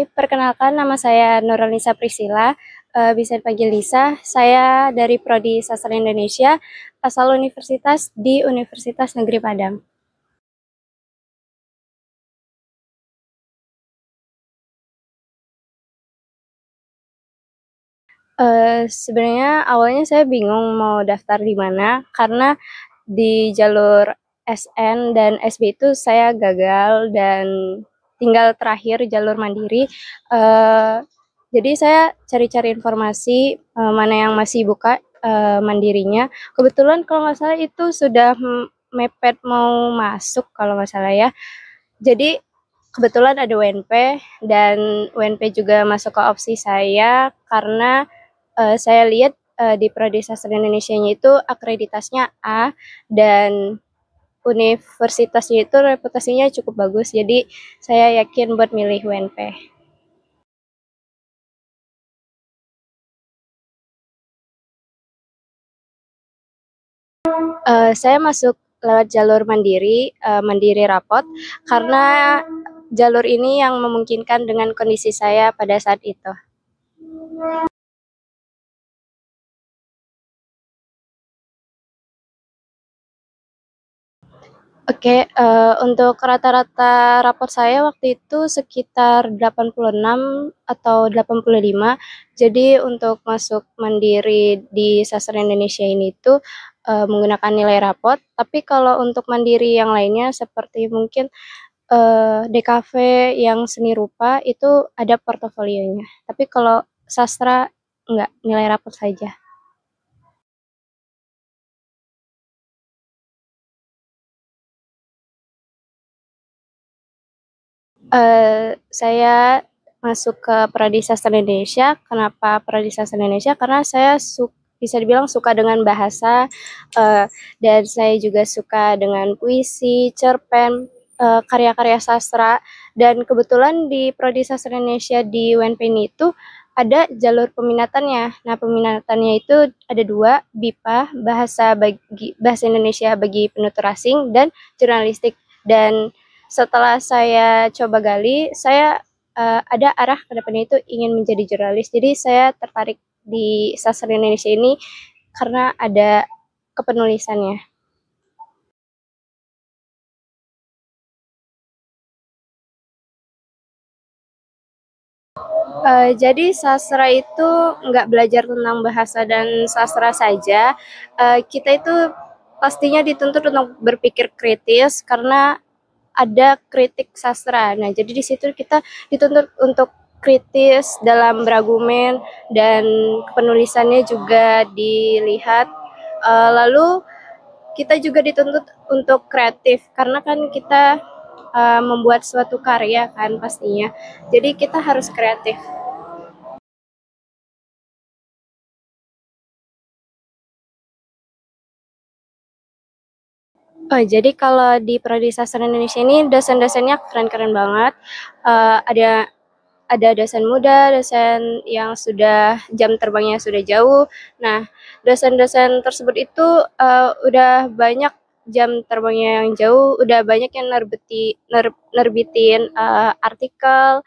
perkenalkan nama saya Nurulnisa Priscilla, bisa dipanggil Lisa. Saya dari Prodi Sastra Indonesia, asal universitas di Universitas Negeri Padang. Sebenarnya awalnya saya bingung mau daftar di mana, karena di jalur SN dan SB itu saya gagal dan tinggal terakhir jalur mandiri. Jadi saya cari-cari informasi mana yang masih buka mandirinya. Kebetulan kalau nggak salah itu sudah mepet mau masuk kalau nggak salah ya. Jadi kebetulan ada UNP dan UNP juga masuk ke opsi saya karena saya lihat di Prodi Sastra Indonesianya itu akreditasinya A dan universitasnya itu reputasinya cukup bagus. Jadi saya yakin buat milih UNP. Saya masuk lewat jalur mandiri, mandiri rapot, karena jalur ini yang memungkinkan dengan kondisi saya pada saat itu. Oke, untuk rata-rata rapor saya waktu itu sekitar 86 atau 85. Jadi untuk masuk mandiri di Sastra Indonesia ini tuh menggunakan nilai rapot. Tapi kalau untuk mandiri yang lainnya seperti mungkin DKV yang seni rupa itu ada portofolionya. Tapi kalau sastra enggak, nilai rapot saja. Saya masuk ke Prodi Sastra Indonesia. Kenapa Prodi Sastra Indonesia? Karena saya bisa dibilang suka dengan bahasa, dan saya juga suka dengan puisi, cerpen, karya-karya sastra. Dan kebetulan di Prodi Sastra Indonesia di UNP ini itu ada jalur peminatannya. Nah, peminatannya itu ada dua, BIPA, bahasa Indonesia bagi penutur asing, dan jurnalistik. Dan setelah saya coba gali, saya ada arah ke depannya itu ingin menjadi jurnalis. Jadi saya tertarik di sastra Indonesia ini karena ada kepenulisannya. Jadi sastra itu nggak belajar tentang bahasa dan sastra saja. Kita itu pastinya dituntut untuk berpikir kritis karena ada kritik sastra. Nah, jadi di situ kita dituntut untuk kritis dalam berargumen dan penulisannya juga dilihat. Lalu kita juga dituntut untuk kreatif karena kan kita membuat suatu karya kan pastinya. Jadi kita harus kreatif. Oh, jadi kalau di Prodi Sastra Indonesia ini dosen-dosennya keren-keren banget. Ada dosen muda, dosen yang sudah jam terbangnya sudah jauh. Nah, dosen-dosen tersebut itu udah banyak jam terbangnya yang jauh, udah banyak yang nerbitin artikel,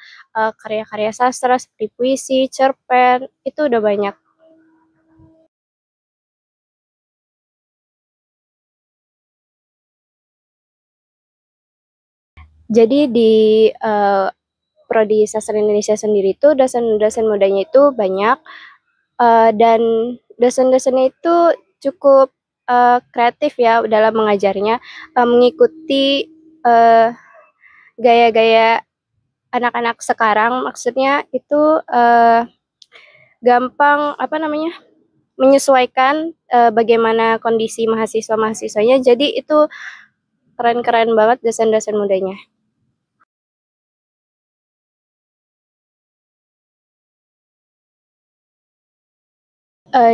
karya-karya sastra seperti puisi, cerpen, itu udah banyak. Jadi di Prodi Sastra Indonesia sendiri itu dosen-dosen mudanya itu banyak, dan dosen-dosennya itu cukup kreatif ya dalam mengajarnya, mengikuti gaya-gaya anak-anak sekarang. Maksudnya itu gampang apa namanya menyesuaikan bagaimana kondisi mahasiswa-mahasiswanya. Jadi itu keren-keren banget dosen-dosen mudanya.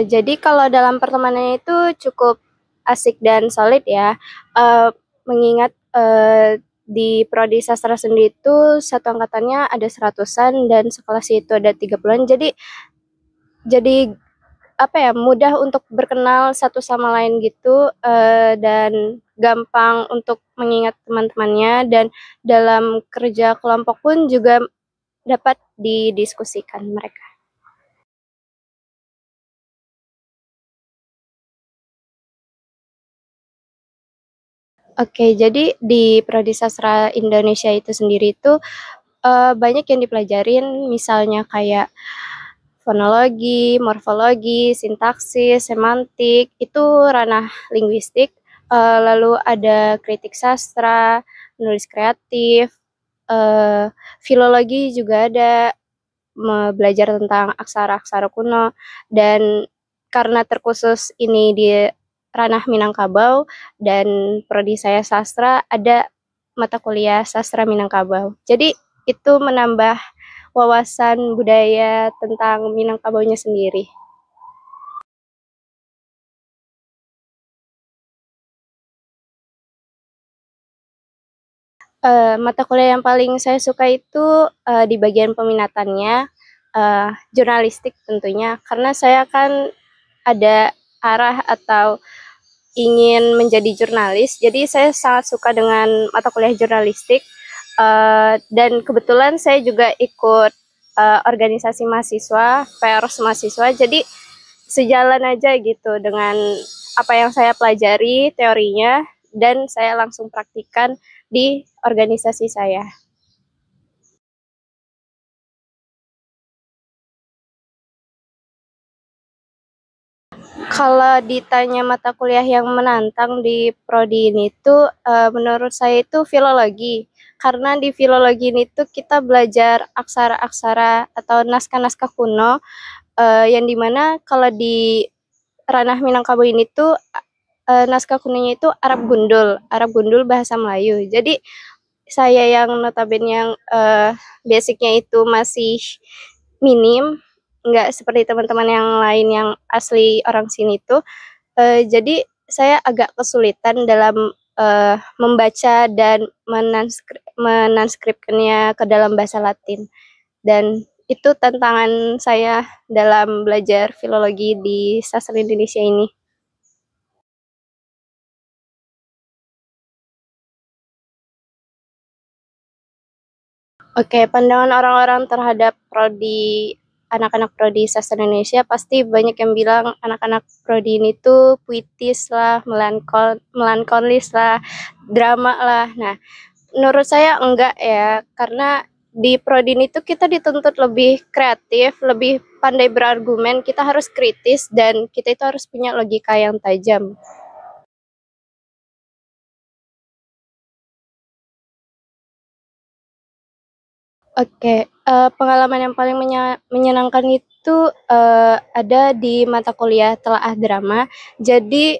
Jadi kalau dalam pertemanannya itu cukup asik dan solid ya, mengingat di Prodi Sastra sendiri itu satu angkatannya ada 100-an dan sekelas itu ada 30-an. Jadi apa ya, mudah untuk berkenal satu sama lain gitu, dan gampang untuk mengingat teman-temannya, dan dalam kerja kelompok pun juga dapat didiskusikan mereka. Oke, jadi di Prodi Sastra Indonesia itu sendiri itu banyak yang dipelajarin, misalnya kayak fonologi, morfologi, sintaksis, semantik, itu ranah linguistik. Lalu ada kritik sastra, menulis kreatif, filologi juga ada, belajar tentang aksara-aksara kuno, dan karena terkhusus ini di ranah Minangkabau dan prodi saya sastra, ada mata kuliah sastra Minangkabau. Jadi itu menambah wawasan budaya tentang Minangkabaunya sendiri. Mata kuliah yang paling saya suka itu di bagian peminatannya, jurnalistik tentunya, karena saya kan ada arah atau ingin menjadi jurnalis, jadi saya sangat suka dengan mata kuliah jurnalistik. Dan kebetulan saya juga ikut organisasi mahasiswa, pers mahasiswa, jadi sejalan aja gitu dengan apa yang saya pelajari teorinya dan saya langsung praktikkan di organisasi saya. Kalau ditanya mata kuliah yang menantang di prodi ini tuh menurut saya itu filologi. Karena di filologi ini tuh kita belajar aksara-aksara atau naskah-naskah kuno, yang dimana kalau di ranah Minangkabau ini tuh naskah kunonya itu Arab Gundul bahasa Melayu. Jadi saya yang notabene yang basicnya itu masih minim, nggak seperti teman-teman yang lain yang asli orang sini tuh. Jadi saya agak kesulitan dalam membaca dan menanskripkannya ke dalam bahasa Latin. Dan itu tantangan saya dalam belajar filologi di sastra Indonesia ini. Oke, pandangan orang-orang terhadap anak-anak prodi sastra Indonesia pasti banyak yang bilang anak-anak prodi ini tuh puitis lah, melankolis lah, drama lah. Nah, menurut saya enggak ya, karena di prodi ini tuh kita dituntut lebih kreatif, lebih pandai berargumen, kita harus kritis dan kita itu harus punya logika yang tajam. Oke, pengalaman yang paling menyenangkan itu ada di mata kuliah telaah drama. Jadi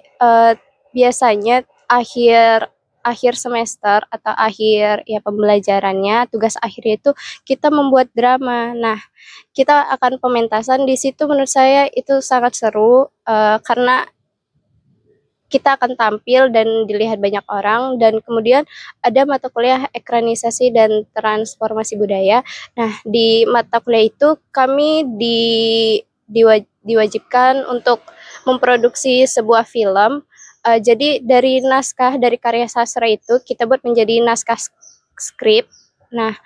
biasanya akhir akhir semester atau akhir ya pembelajarannya, tugas akhirnya itu kita membuat drama. Nah, kita akan pementasan di situ, menurut saya itu sangat seru karena kita akan tampil dan dilihat banyak orang, dan kemudian ada mata kuliah ekranisasi dan transformasi budaya. Nah, di mata kuliah itu kami diwajibkan untuk memproduksi sebuah film. Jadi dari naskah dari karya sastra itu kita buat menjadi naskah skrip. Nah,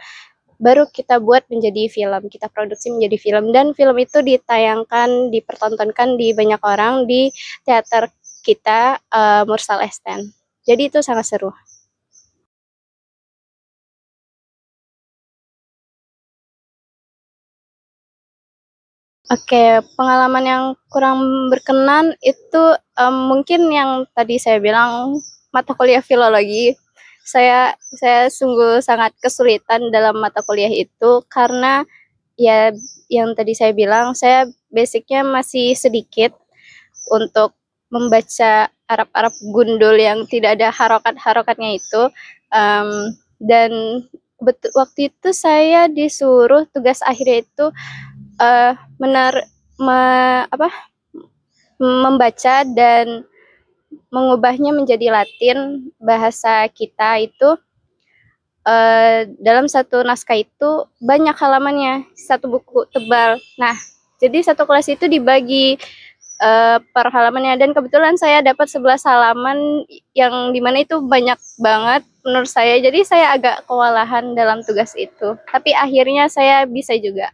baru kita buat menjadi film, kita produksi menjadi film, dan film itu ditayangkan, dipertontonkan di banyak orang di teater kita, Mursal Esten. Jadi itu sangat seru. Oke, pengalaman yang kurang berkenan itu mungkin yang tadi saya bilang mata kuliah filologi. Saya sungguh sangat kesulitan dalam mata kuliah itu karena ya yang tadi saya bilang saya basicnya masih sedikit untuk membaca Arab-Arab gundul yang tidak ada harokat-harokatnya itu. Dan waktu itu saya disuruh tugas akhirnya itu uh, mener me, apa membaca dan mengubahnya menjadi Latin bahasa kita itu. Dalam satu naskah itu banyak halamannya, satu buku tebal. Nah, jadi satu kelas itu dibagi per halamannya, dan kebetulan saya dapat 11 halaman yang dimana itu banyak banget menurut saya. Jadi saya agak kewalahan dalam tugas itu. Tapi akhirnya saya bisa juga.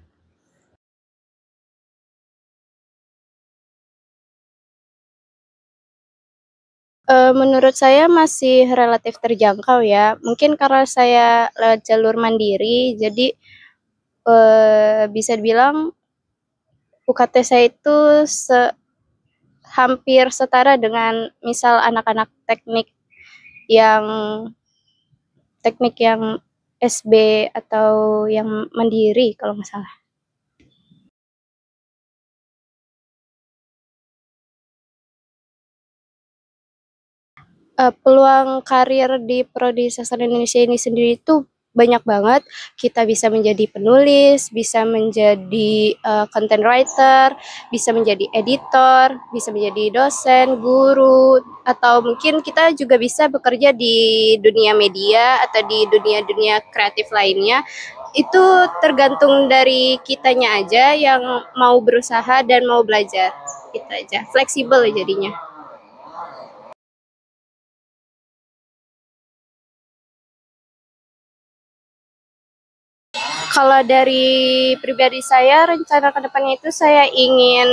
Menurut saya masih relatif terjangkau ya. Mungkin karena saya lewat jalur mandiri, jadi bisa dibilang UKT saya itu hampir setara dengan misal anak-anak yang teknik yang SB atau yang mandiri kalau nggak salah. Peluang karir di Prodi Sastra Indonesia ini sendiri itu banyak banget. Kita bisa menjadi penulis, bisa menjadi content writer, bisa menjadi editor, bisa menjadi dosen, guru, atau mungkin kita juga bisa bekerja di dunia media atau di dunia-dunia kreatif lainnya. Itu tergantung dari kitanya aja yang mau berusaha dan mau belajar. Itu aja, fleksibel jadinya. Kalau dari pribadi saya, rencana kedepannya itu saya ingin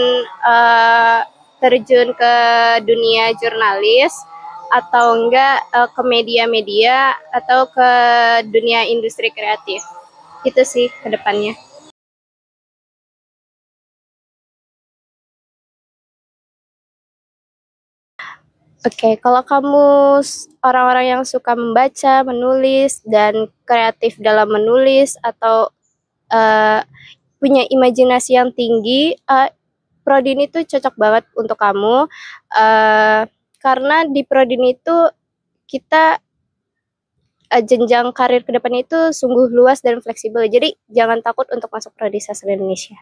terjun ke dunia jurnalis atau enggak ke media-media atau ke dunia industri kreatif. Itu sih kedepannya. Oke, kalau kamu orang-orang yang suka membaca, menulis, dan kreatif dalam menulis atau uh, punya imajinasi yang tinggi, prodi ini tuh cocok banget untuk kamu, karena di prodi ini tuh kita jenjang karir ke depannya itu sungguh luas dan fleksibel. Jadi jangan takut untuk masuk prodi sastra Indonesia.